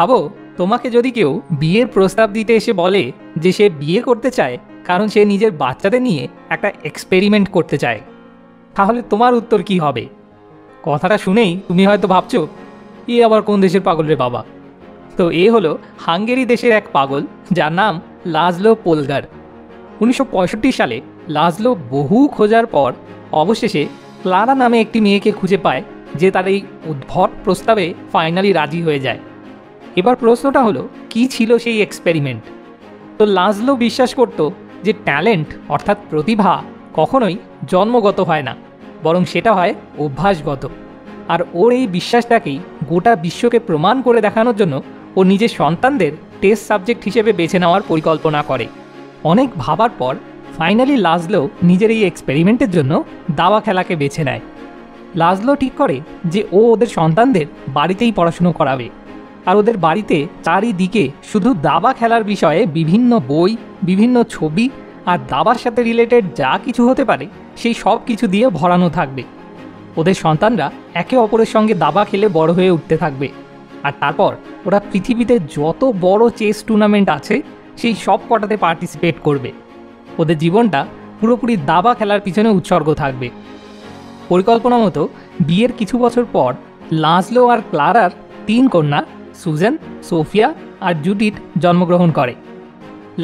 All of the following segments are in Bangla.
ভাবো তোমাকে যদি কেউ বিয়ের প্রস্তাব দিতে এসে বলে যে সে বিয়ে করতে চায় কারণ সে নিজের বাচ্চাদের নিয়ে একটা এক্সপেরিমেন্ট করতে চায়, তাহলে তোমার উত্তর কি হবে? কথাটা শুনেই তুমি হয়তো ভাবছো, এ আবার কোন দেশের পাগল রে বাবা। তো এ হলো হাঙ্গেরি দেশের এক পাগল যার নাম লাজলো পোলগার। 1965 সালে লাজলো বহু খোঁজার পর অবশেষে ক্লারা নামে একটি মেয়েকে খুঁজে পায় যে তার এই উদ্ভট প্রস্তাবে ফাইনালি রাজি হয়ে যায়। এবার প্রশ্নটা হলো, কি ছিল সেই এক্সপেরিমেন্ট? তো লাজলো বিশ্বাস করত যে ট্যালেন্ট অর্থাৎ প্রতিভা কখনোই জন্মগত হয় না, বরং সেটা হয় অভ্যাসগত। আর ওর এই বিশ্বাসটাকেই গোটা বিশ্বকে প্রমাণ করে দেখানোর জন্য ও নিজের সন্তানদের টেস্ট সাবজেক্ট হিসেবে বেছে নেওয়ার পরিকল্পনা করে। অনেক ভাবার পর ফাইনালি লাজলো নিজের এই এক্সপেরিমেন্টের জন্য দাবা খেলাকে বেছে নেয়। লাজলো ঠিক করে যে ও ওদের সন্তানদের বাড়িতেই পড়াশুনো করাবে, আর ওদের বাড়িতে চারিদিকে শুধু দাবা খেলার বিষয়ে বিভিন্ন বই, বিভিন্ন ছবি আর দাবার সাথে রিলেটেড যা কিছু হতে পারে সেই সব কিছু দিয়ে ভরানো থাকবে। ওদের সন্তানরা একে অপরের সঙ্গে দাবা খেলে বড় হয়ে উঠতে থাকবে, আর তারপর ওরা পৃথিবীতে যত বড় চেস টুর্নামেন্ট আছে সেই সব কটাতে পার্টিসিপেট করবে। ওদের জীবনটা পুরোপুরি দাবা খেলার পিছনে উৎসর্গ থাকবে। পরিকল্পনা মতো বিয়ের কিছু বছর পর লাজলো আর ক্লারার 3 কন্যা সুজান, সোফিয়া আর জুডিথ জন্মগ্রহণ করে।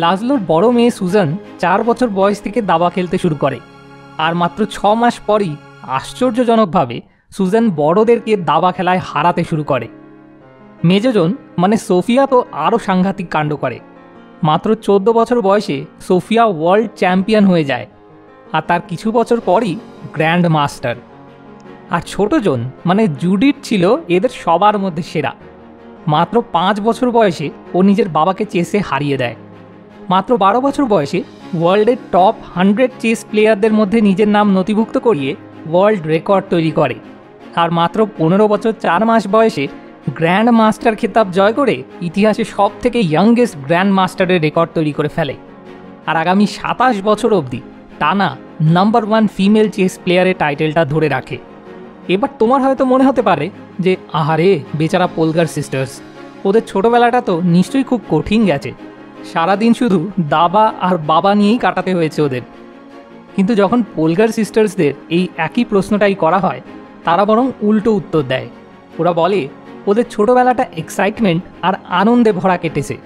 লাজলোর বড় মেয়ে সুজান 4 বছর বয়স থেকে দাবা খেলতে শুরু করে, আর মাত্র 6 মাস পরই আশ্চর্যজনকভাবে সুজান বড়দেরকে দাবা খেলায় হারাতে শুরু করে। মেজজন মানে সোফিয়া তো আরও সাংঘাতিক কাণ্ড করে। মাত্র 14 বছর বয়সে সোফিয়া ওয়ার্ল্ড চ্যাম্পিয়ন হয়ে যায়, আর তার কিছু বছর পরই গ্র্যান্ড মাস্টার। আর ছোটজন মানে জুডিথ ছিল এদের সবার মধ্যে সেরা। মাত্র 5 বছর বয়সে ও নিজের বাবাকে চেসে হারিয়ে দেয়। মাত্র 12 বছর বয়সে ওয়ার্ল্ডের টপ 100 চেস প্লেয়ারদের মধ্যে নিজের নাম নথিভুক্ত করিয়ে ওয়ার্ল্ড রেকর্ড তৈরি করে। আর মাত্র 15 বছর 4 মাস বয়সে গ্র্যান্ড মাস্টার খেতাব জয় করে ইতিহাসে সব থেকে ইয়াংগেস্ট গ্র্যান্ড মাস্টারের রেকর্ড তৈরি করে ফেলে। আর আগামী 27 বছর অবধি টানা নাম্বার 1 ফিমেল চেস প্লেয়ারের টাইটেলটা ধরে রাখে। এবার তোমার হয়তো মনে হতে পারে যে আহারে বেচারা পোলগার সিস্টার্স, ওদের ছোটোবেলাটা তো নিশ্চয়ই খুব কঠিন গেছে, সারাদিন শুধু দাবা আর বাবা নিয়েই কাটাতে হয়েছে ওদের। কিন্তু যখন পোলগার সিস্টার্সদের এই একই প্রশ্নটাই করা হয়, তারা বরং উল্টো উত্তর দেয়। ওরা বলে ওদের ছোটোবেলাটা এক্সাইটমেন্ট আর আনন্দে ভরা কেটেছে।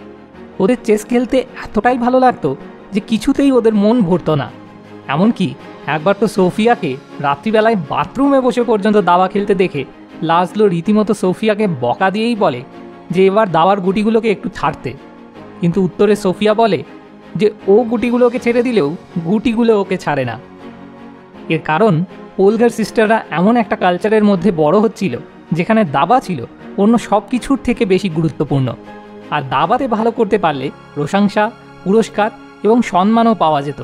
ওদের চেস খেলতে এতটাই ভালো লাগতো যে কিছুতেই ওদের মন ভরতো না। এমনকি একবার তো সোফিয়াকে রাত্রিবেলায় বাথরুমে বসে পর্যন্ত দাবা খেলতে দেখে লাজলো রীতিমতো সোফিয়াকে বকা দিয়েই বলে যে এবার দাবার গুটিগুলোকে একটু ছাড়তে। কিন্তু উত্তরে সোফিয়া বলে যে ও গুটিগুলোকে ছেড়ে দিলেও গুটিগুলো ওকে ছাড়ে না। এর কারণ পোলগার সিস্টাররা এমন একটা কালচারের মধ্যে বড় হচ্ছিল যেখানে দাবা ছিল অন্য সব কিছুর থেকে বেশি গুরুত্বপূর্ণ। আর দাবাতে ভালো করতে পারলে প্রশংসা, পুরস্কার এবং সম্মানও পাওয়া যেত।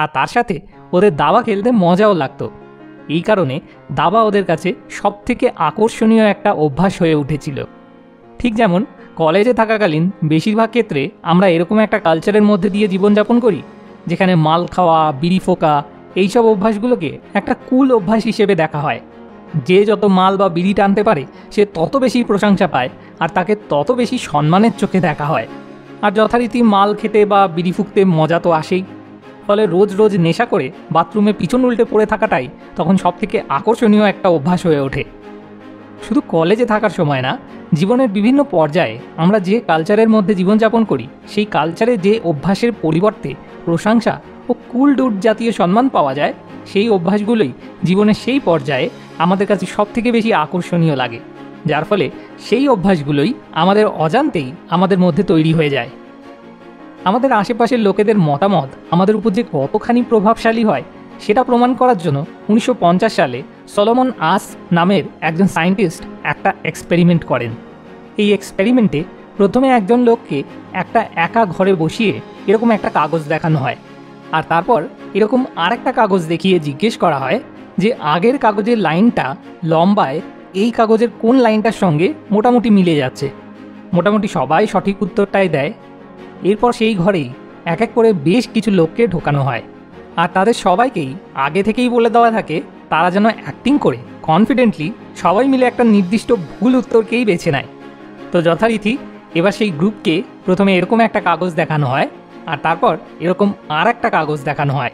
আর তার সাথে ওদের দাবা খেলতে মজাও লাগতো। এই কারণে দাবা ওদের কাছে সবথেকে আকর্ষণীয় একটা অভ্যাস হয়ে উঠেছিল। ঠিক যেমন কলেজে থাকাকালীন বেশিরভাগ ক্ষেত্রে আমরা এরকম একটা কালচারের মধ্যে দিয়ে জীবনযাপন করি যেখানে মাল খাওয়া, বিড়ি ফোঁকা এইসব অভ্যাসগুলোকে একটা কুল অভ্যাস হিসেবে দেখা হয়। যে যত মাল বা বিড়ি টানতে পারে সে তত বেশি প্রশংসা পায়, আর তাকে তত বেশি সম্মানের চোখে দেখা হয়। আর যথারীতি মাল খেতে বা বিড়ি ফুঁকতে মজা তো আসেই। ফলে রোজ রোজ নেশা করে বাথরুমে পিছন উল্টে পড়ে থাকাটাই তখন সবথেকে আকর্ষণীয় একটা অভ্যাস হয়ে ওঠে। শুধু কলেজে থাকার সময় না, জীবনের বিভিন্ন পর্যায়ে আমরা যে কালচারের মধ্যে জীবনযাপন করি সেই কালচারে যে অভ্যাসের পরিবর্তে প্রশংসা ও কুল ডুড জাতীয় সম্মান পাওয়া যায়, সেই অভ্যাসগুলোই জীবনের সেই পর্যায়ে আমাদের কাছে সবথেকে বেশি আকর্ষণীয় লাগে, যার ফলে সেই অভ্যাসগুলোই আমাদের অজান্তেই আমাদের মধ্যে তৈরি হয়ে যায়। আমাদের আশেপাশের লোকেদের মতামত আমাদের উপর যে কতখানি প্রভাবশালী হয় সেটা প্রমাণ করার জন্য 1950 সালে সলোমন আস নামের একজন সায়েন্টিস্ট একটা এক্সপেরিমেন্ট করেন। এই এক্সপেরিমেন্টে প্রথমে একজন লোককে একটা একা ঘরে বসিয়ে এরকম একটা কাগজ দেখানো হয়, আর তারপর এরকম আরেকটা কাগজ দেখিয়ে জিজ্ঞেস করা হয় যে আগের কাগজের লাইনটা লম্বায় এই কাগজের কোন লাইনটার সঙ্গে মোটামুটি মিলে যাচ্ছে। মোটামুটি সবাই সঠিক উত্তরটাই দেয়। এরপর সেই ঘরেই এক এক করে বেশ কিছু লোককে ঢোকানো হয়, আর তাদের সবাইকেই আগে থেকেই বলে দেওয়া থাকে তারা যেন অ্যাক্টিং করে কনফিডেন্টলি সবাই মিলে একটা নির্দিষ্ট ভুল উত্তরকেই বেছে নেয়। তো যথারীতি এবার সেই গ্রুপকে প্রথমে এরকম একটা কাগজ দেখানো হয়, আর তারপর এরকম আর একটা কাগজ দেখানো হয়।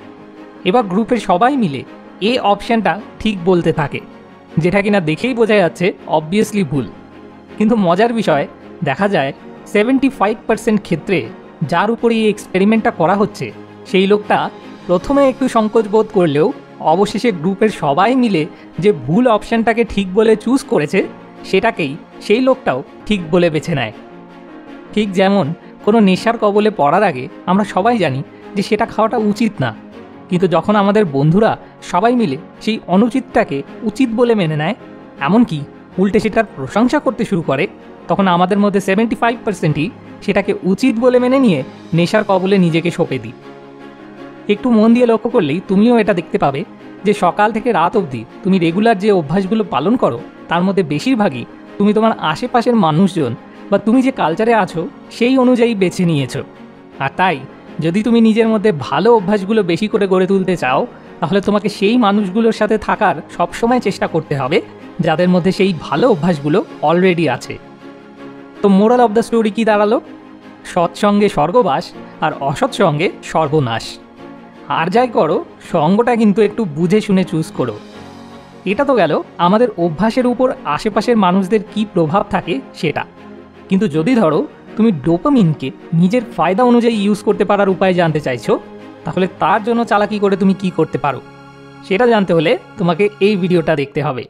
এবার গ্রুপের সবাই মিলে এ অপশানটা ঠিক বলতে থাকে, যেটা কিনা দেখেই বোঝা যাচ্ছে অবভিয়াসলি ভুল। কিন্তু মজার বিষয়, দেখা যায় 75% ক্ষেত্রে যার উপরে এই এক্সপেরিমেন্টটা করা হচ্ছে সেই লোকটা প্রথমে একটু সংকোচ বোধ করলেও অবশেষে গ্রুপের সবাই মিলে যে ভুল অপশানটাকে ঠিক বলে চুজ করেছে সেটাকেই সেই লোকটাও ঠিক বলে বেছে নেয়। ঠিক যেমন কোনো নেশার কবলে পড়ার আগে আমরা সবাই জানি যে সেটা খাওয়াটা উচিত না, কিন্তু যখন আমাদের বন্ধুরা সবাই মিলে সেই অনুচিতটাকে উচিত বলে মেনে নেয়, এমনকি উল্টে সেটার প্রশংসা করতে শুরু করে, তখন আমাদের মধ্যে 75%ই সেটাকে উচিত বলে মেনে নিয়ে নেশার কবলে নিজেকে সঁপে দিই। একটু মন দিয়ে লক্ষ্য করলেই তুমিও এটা দেখতে পাবে যে সকাল থেকে রাত অবধি তুমি রেগুলার যে অভ্যাসগুলো পালন করো তার মধ্যে বেশিরভাগই তুমি তোমার আশেপাশের মানুষজন বা তুমি যে কালচারে আছো সেই অনুযায়ী বেছে নিয়েছো। আর তাই যদি তুমি নিজের মধ্যে ভালো অভ্যাসগুলো বেশি করে গড়ে তুলতে চাও, তাহলে তোমাকে সেই মানুষগুলোর সাথে থাকার সবসময় চেষ্টা করতে হবে যাদের মধ্যে সেই ভালো অভ্যাসগুলো অলরেডি আছে। তো মোরাল অফ দ্য স্টোরি কি দাঁড়ালো? সৎসঙ্গে স্বর্গবাস আর অসৎসঙ্গে সর্বনাশ। আর যাই করো, সঙ্গটা কিন্তু একটু বুঝে শুনে চুজ করো। এটা তো গেল আমাদের অভ্যাসের উপর আশেপাশের মানুষদের কি প্রভাব থাকে সেটা। কিন্তু যদি ধরো তুমি ডোপামিনকে নিজের ফায়দা অনুযায়ী ইউজ করতে পারার উপায় জানতে চাইছো, তাহলে তার জন্য চালাকি করে তুমি কি করতে পারো সেটা জানতে হলে তোমাকে এই ভিডিওটা দেখতে হবে।